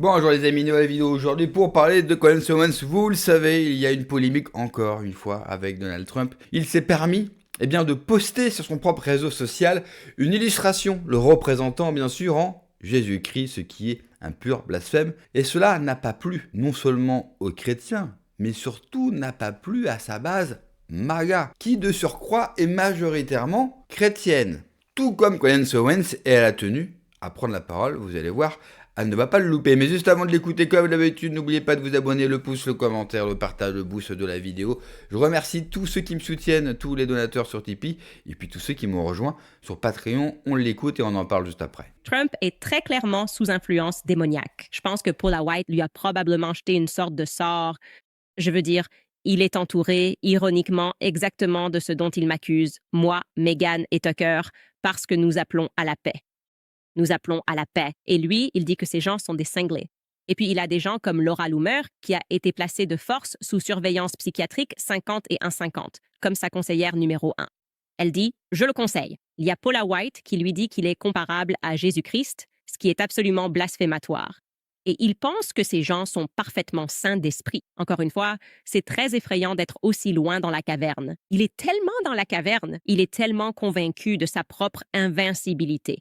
Bonjour les amis, nouvelle vidéo aujourd'hui pour parler de Colin Owens. Vous le savez, il y a une polémique encore une fois avec Donald Trump. Il s'est permis de poster sur son propre réseau social une illustration, le représentant bien sûr en Jésus-Christ, ce qui est un pur blasphème. Et cela n'a pas plu non seulement aux chrétiens, mais surtout n'a pas plu à sa base MAGA, qui de surcroît est majoritairement chrétienne. Tout comme Colin Owens, et elle a tenu à prendre la parole, vous allez voir, elle ne va pas le louper. Mais juste avant de l'écouter, comme d'habitude, n'oubliez pas de vous abonner, le pouce, le commentaire, le partage, le boost de la vidéo. Je remercie tous ceux qui me soutiennent, tous les donateurs sur Tipeee, et puis tous ceux qui m'ont rejoint sur Patreon. On l'écoute et on en parle juste après. Trump est très clairement sous influence démoniaque. Je pense que Paula White lui a probablement jeté une sorte de sort. Je veux dire, il est entouré, ironiquement, exactement de ce dont il m'accuse, moi, Meghan et Tucker, parce que nous appelons à la paix. Nous appelons à la paix. Et lui, il dit que ces gens sont des cinglés. Et puis, il a des gens comme Laura Loomer, qui a été placée de force sous surveillance psychiatrique 50 et 1,50, comme sa conseillère numéro 1. Elle dit « Je le conseille ». Il y a Paula White qui lui dit qu'il est comparable à Jésus-Christ, ce qui est absolument blasphématoire. Et il pense que ces gens sont parfaitement sains d'esprit. Encore une fois, c'est très effrayant d'être aussi loin dans la caverne. Il est tellement dans la caverne, il est tellement convaincu de sa propre invincibilité.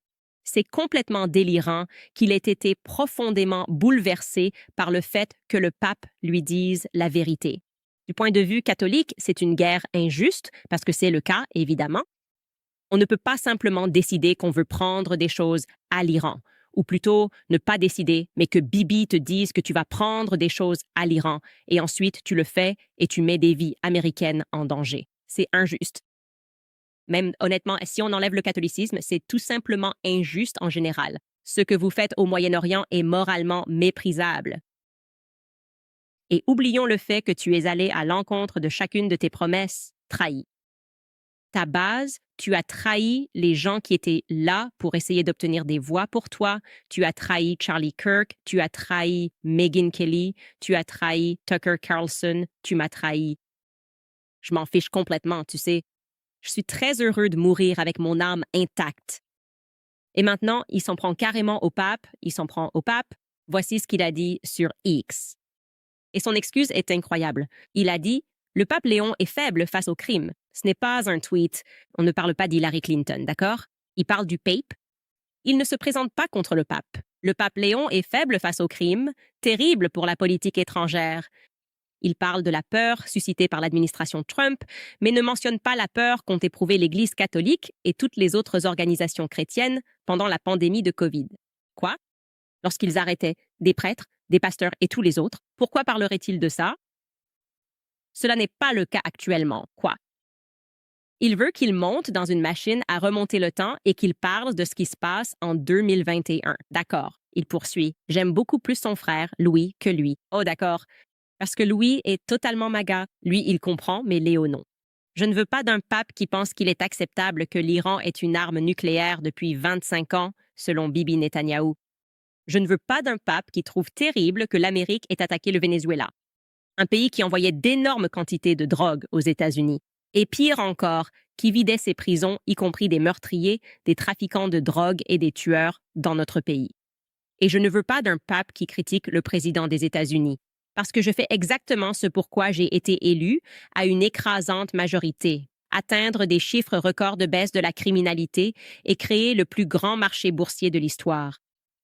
C'est complètement délirant qu'il ait été profondément bouleversé par le fait que le pape lui dise la vérité. Du point de vue catholique, c'est une guerre injuste, parce que c'est le cas, évidemment. On ne peut pas simplement décider qu'on veut prendre des choses à l'Iran, ou plutôt ne pas décider, mais que Bibi te dise que tu vas prendre des choses à l'Iran, et ensuite tu le fais et tu mets des vies américaines en danger. C'est injuste. Même honnêtement, si on enlève le catholicisme, c'est tout simplement injuste en général. Ce que vous faites au Moyen-Orient est moralement méprisable. Et oublions le fait que tu es allé à l'encontre de chacune de tes promesses trahies. Ta base, tu as trahi les gens qui étaient là pour essayer d'obtenir des voix pour toi, tu as trahi Charlie Kirk, tu as trahi Megyn Kelly, tu as trahi Tucker Carlson, tu m'as trahi. Je m'en fiche complètement, tu sais. Je suis très heureux de mourir avec mon âme intacte. Et maintenant, il s'en prend carrément au pape, il s'en prend au pape. Voici ce qu'il a dit sur X. Et son excuse est incroyable. Il a dit « Le pape Léon est faible face au crime. Ce n'est pas un tweet. On ne parle pas d'Hillary Clinton, d'accord? Il parle du pape. Il ne se présente pas contre le pape. Le pape Léon est faible face au crime, terrible pour la politique étrangère. Il parle de la peur suscitée par l'administration Trump, mais ne mentionne pas la peur qu'ont éprouvée l'Église catholique et toutes les autres organisations chrétiennes pendant la pandémie de COVID. Quoi? Lorsqu'ils arrêtaient des prêtres, des pasteurs et tous les autres, pourquoi parlerait-il de ça? Cela n'est pas le cas actuellement. Quoi? Il veut qu'il monte dans une machine à remonter le temps et qu'il parle de ce qui se passe en 2021. D'accord. Il poursuit. J'aime beaucoup plus son frère, Louis, que lui. Oh, d'accord. Parce que Louis est totalement MAGA. Lui, il comprend, mais Léo, non. Je ne veux pas d'un pape qui pense qu'il est acceptable que l'Iran ait une arme nucléaire depuis 25 ans, selon Bibi Netanyahou. Je ne veux pas d'un pape qui trouve terrible que l'Amérique ait attaqué le Venezuela, un pays qui envoyait d'énormes quantités de drogue aux États-Unis. Et pire encore, qui vidait ses prisons, y compris des meurtriers, des trafiquants de drogue et des tueurs, dans notre pays. Et je ne veux pas d'un pape qui critique le président des États-Unis, parce que je fais exactement ce pourquoi j'ai été élu à une écrasante majorité, atteindre des chiffres records de baisse de la criminalité et créer le plus grand marché boursier de l'histoire.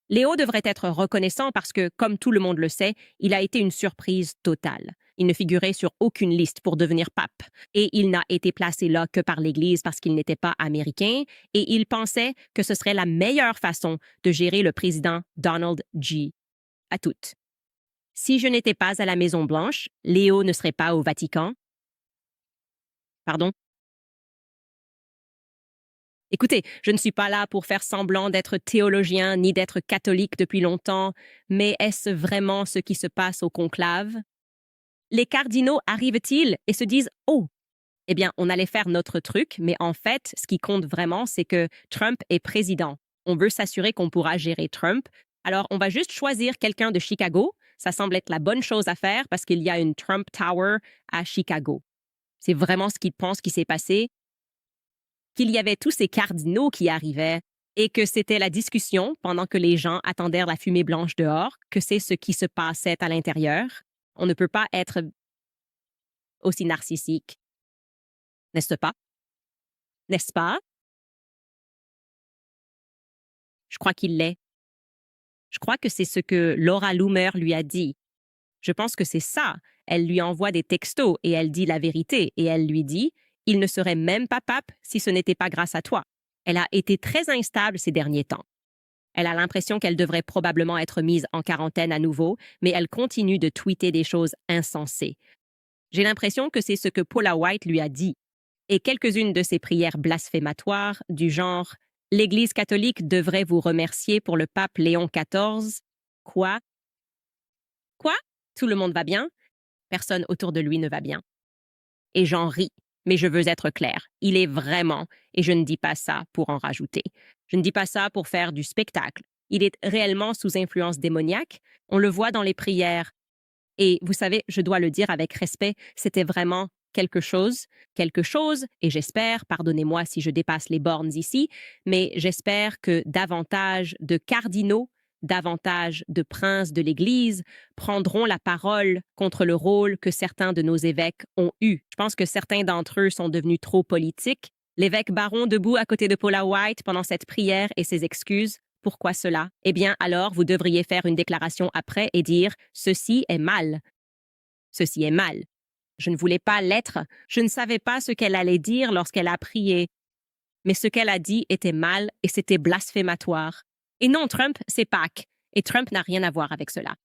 Léo devrait être reconnaissant parce que, comme tout le monde le sait, il a été une surprise totale. Il ne figurait sur aucune liste pour devenir pape, et il n'a été placé là que par l'Église parce qu'il n'était pas américain, et il pensait que ce serait la meilleure façon de gérer le président Donald J. À toutes. Si je n'étais pas à la Maison-Blanche, Léo ne serait pas au Vatican. Pardon? Écoutez, je ne suis pas là pour faire semblant d'être théologien ni d'être catholique depuis longtemps, mais est-ce vraiment ce qui se passe au conclave? Les cardinaux arrivent-ils et se disent « Oh, eh bien, on allait faire notre truc, mais en fait, ce qui compte vraiment, c'est que Trump est président. On veut s'assurer qu'on pourra gérer Trump. Alors, on va juste choisir quelqu'un de Chicago. Ça semble être la bonne chose à faire parce qu'il y a une Trump Tower à Chicago. » C'est vraiment ce qu'ils pensent qui s'est passé. Qu'il y avait tous ces cardinaux qui arrivaient. et que c'était la discussion pendant que les gens attendaient la fumée blanche dehors, que c'est ce qui se passait à l'intérieur. On ne peut pas être aussi narcissique, n'est-ce pas? N'est-ce pas? Je crois qu'il l'est. Je crois que c'est ce que Laura Loomer lui a dit. Je pense que c'est ça. Elle lui envoie des textos et elle dit la vérité et elle lui dit « Il ne serait même pas pape si ce n'était pas grâce à toi ». Elle a été très instable ces derniers temps. Elle a l'impression qu'elle devrait probablement être mise en quarantaine à nouveau, mais elle continue de tweeter des choses insensées. J'ai l'impression que c'est ce que Paula White lui a dit. Et quelques-unes de ses prières blasphématoires, du genre « L'Église catholique devrait vous remercier pour le pape Léon XIV ». Quoi? Quoi? Tout le monde va bien? Personne autour de lui ne va bien. Et j'en ris, mais je veux être claire. Il est vraiment, et je ne dis pas ça pour en rajouter. Je ne dis pas ça pour faire du spectacle. Il est réellement sous influence démoniaque. On le voit dans les prières. Et vous savez, je dois le dire avec respect, c'était vraiment quelque chose, et j'espère, pardonnez-moi si je dépasse les bornes ici, mais j'espère que davantage de cardinaux, davantage de princes de l'Église prendront la parole contre le rôle que certains de nos évêques ont eu. Je pense que certains d'entre eux sont devenus trop politiques. L'évêque Baron debout à côté de Paula White pendant cette prière et ses excuses. Pourquoi cela? Eh bien, alors, vous devriez faire une déclaration après et dire « Ceci est mal. Ceci est mal. » Je ne voulais pas l'être. Je ne savais pas ce qu'elle allait dire lorsqu'elle a prié. Mais ce qu'elle a dit était mal et c'était blasphématoire. Et non, Trump, c'est Pâques. Et Trump n'a rien à voir avec cela.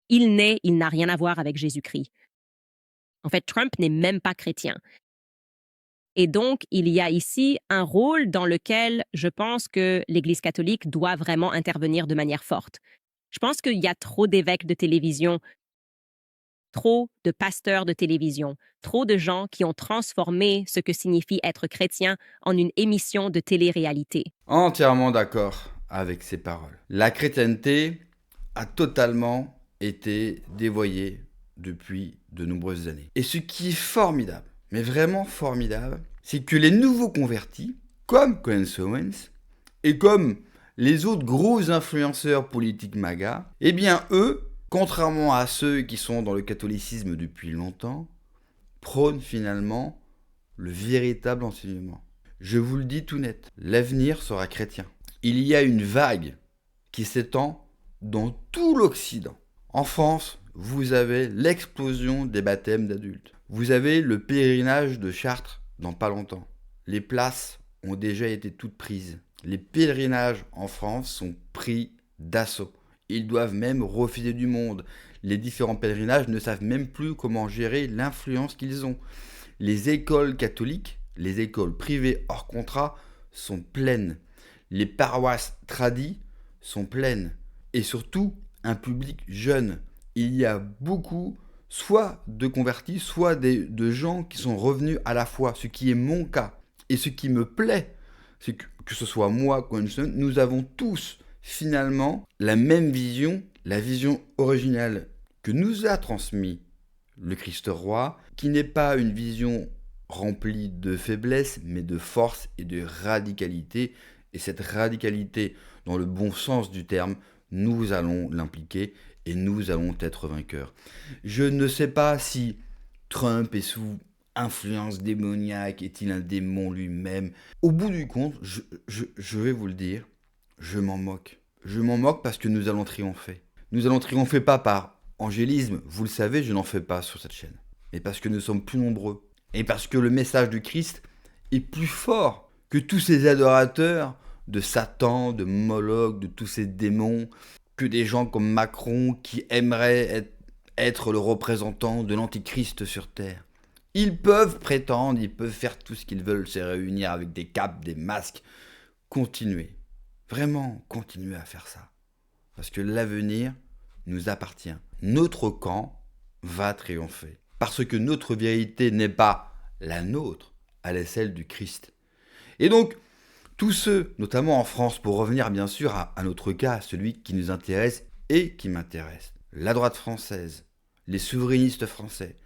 Il n'a rien à voir avec Jésus-Christ. En fait, Trump n'est même pas chrétien. Et donc, il y a ici un rôle dans lequel je pense que l'Église catholique doit vraiment intervenir de manière forte. Je pense qu'il y a trop d'évêques de télévision, trop de pasteurs de télévision, trop de gens qui ont transformé ce que signifie être chrétien en une émission de télé-réalité. Entièrement d'accord avec ces paroles. La chrétienté a totalement été dévoyée depuis de nombreuses années. Et ce qui est formidable, mais vraiment formidable, c'est que les nouveaux convertis, comme Clarence Owens, et comme les autres gros influenceurs politiques MAGA, eh bien eux, contrairement à ceux qui sont dans le catholicisme depuis longtemps, prônent finalement le véritable enseignement. Je vous le dis tout net, l'avenir sera chrétien. Il y a une vague qui s'étend dans tout l'Occident. En France, vous avez l'explosion des baptêmes d'adultes. Vous avez le pèlerinage de Chartres dans pas longtemps. Les places ont déjà été toutes prises. Les pèlerinages en France sont pris d'assaut. Ils doivent même refuser du monde. Les différents pèlerinages ne savent même plus comment gérer l'influence qu'ils ont. Les écoles catholiques, les écoles privées hors contrat sont pleines. Les paroisses tradies sont pleines. Et surtout, un public jeune. Il y a beaucoup, soit de convertis, soit de gens qui sont revenus à la foi, ce qui est mon cas. Et ce qui me plaît, c'est que ce soit moi, Constant, nous avons tous finalement la même vision, la vision originale que nous a transmis le Christ roi, qui n'est pas une vision remplie de faiblesse, mais de force et de radicalité. Et cette radicalité, dans le bon sens du terme, nous allons l'impliquer et nous allons être vainqueurs. Je ne sais pas si Trump est sous influence démoniaque, est-il un démon lui-même? Au bout du compte, je vais vous le dire, je m'en moque. Je m'en moque parce que nous allons triompher. Nous allons triompher pas par angélisme, vous le savez, je n'en fais pas sur cette chaîne. Mais parce que nous sommes plus nombreux. Et parce que le message du Christ est plus fort que tous ces adorateurs de Satan, de Moloch, de tous ces démons, que des gens comme Macron qui aimeraient être le représentant de l'Antichrist sur Terre. Ils peuvent prétendre, ils peuvent faire tout ce qu'ils veulent, se réunir avec des capes, des masques. Continuez, vraiment continuez à faire ça. Parce que l'avenir nous appartient. Notre camp va triompher. Parce que notre vérité n'est pas la nôtre, elle est celle du Christ. Et donc, tous ceux, notamment en France, pour revenir bien sûr à notre cas, celui qui nous intéresse et qui m'intéresse, la droite française, les souverainistes français,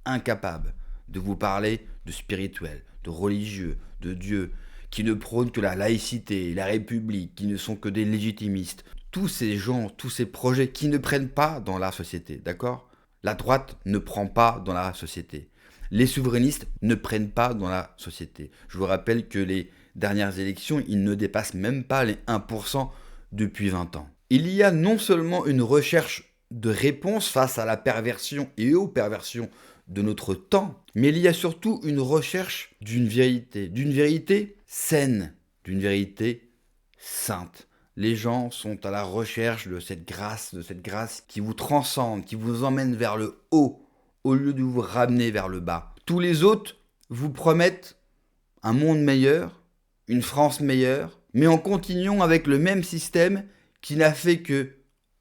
incapables de vous parler de spirituel, de religieux, de Dieu, qui ne prônent que la laïcité, la République, qui ne sont que des légitimistes. Tous ces gens, tous ces projets qui ne prennent pas dans la société, d'accord? La droite ne prend pas dans la société. Les souverainistes ne prennent pas dans la société. Je vous rappelle que les dernières élections, ils ne dépassent même pas les 1% depuis 20 ans. Il y a non seulement une recherche de réponse face à la perversion et aux perversions de notre temps, mais il y a surtout une recherche d'une vérité saine, d'une vérité sainte. Les gens sont à la recherche de cette grâce qui vous transcende, qui vous emmène vers le haut, au lieu de vous ramener vers le bas. Tous les autres vous promettent un monde meilleur, une France meilleure, mais en continuant avec le même système qui n'a fait que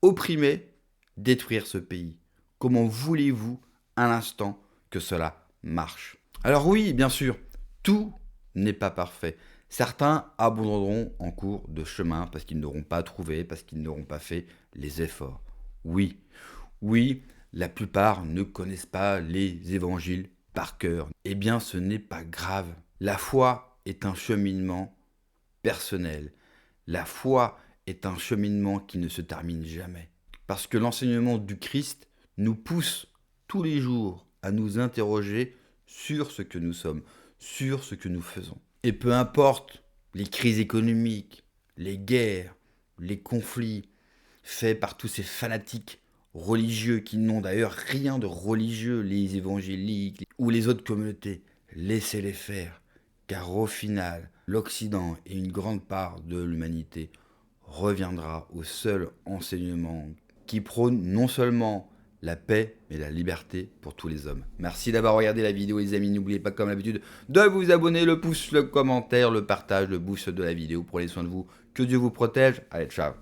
opprimer, détruire ce pays. Comment voulez-vous, à l'instant, que cela marche? Alors oui, bien sûr, tout n'est pas parfait. Certains abandonneront en cours de chemin parce qu'ils n'auront pas trouvé, parce qu'ils n'auront pas fait les efforts. Oui, la plupart ne connaissent pas les évangiles par cœur. Eh bien, ce n'est pas grave. La foi est un cheminement personnel. La foi est un cheminement qui ne se termine jamais. Parce que l'enseignement du Christ nous pousse tous les jours à nous interroger sur ce que nous sommes, sur ce que nous faisons. Et peu importe les crises économiques, les guerres, les conflits faits par tous ces fanatiques religieux qui n'ont d'ailleurs rien de religieux, les évangéliques ou les autres communautés, laissez-les faire, car au final, l'Occident et une grande part de l'humanité reviendra au seul enseignement qui prône non seulement la paix et la liberté pour tous les hommes. Merci d'avoir regardé la vidéo les amis, n'oubliez pas comme d'habitude de vous abonner, le pouce, le commentaire, le partage, le boost de la vidéo. Prenez soin de vous, que Dieu vous protège, allez ciao.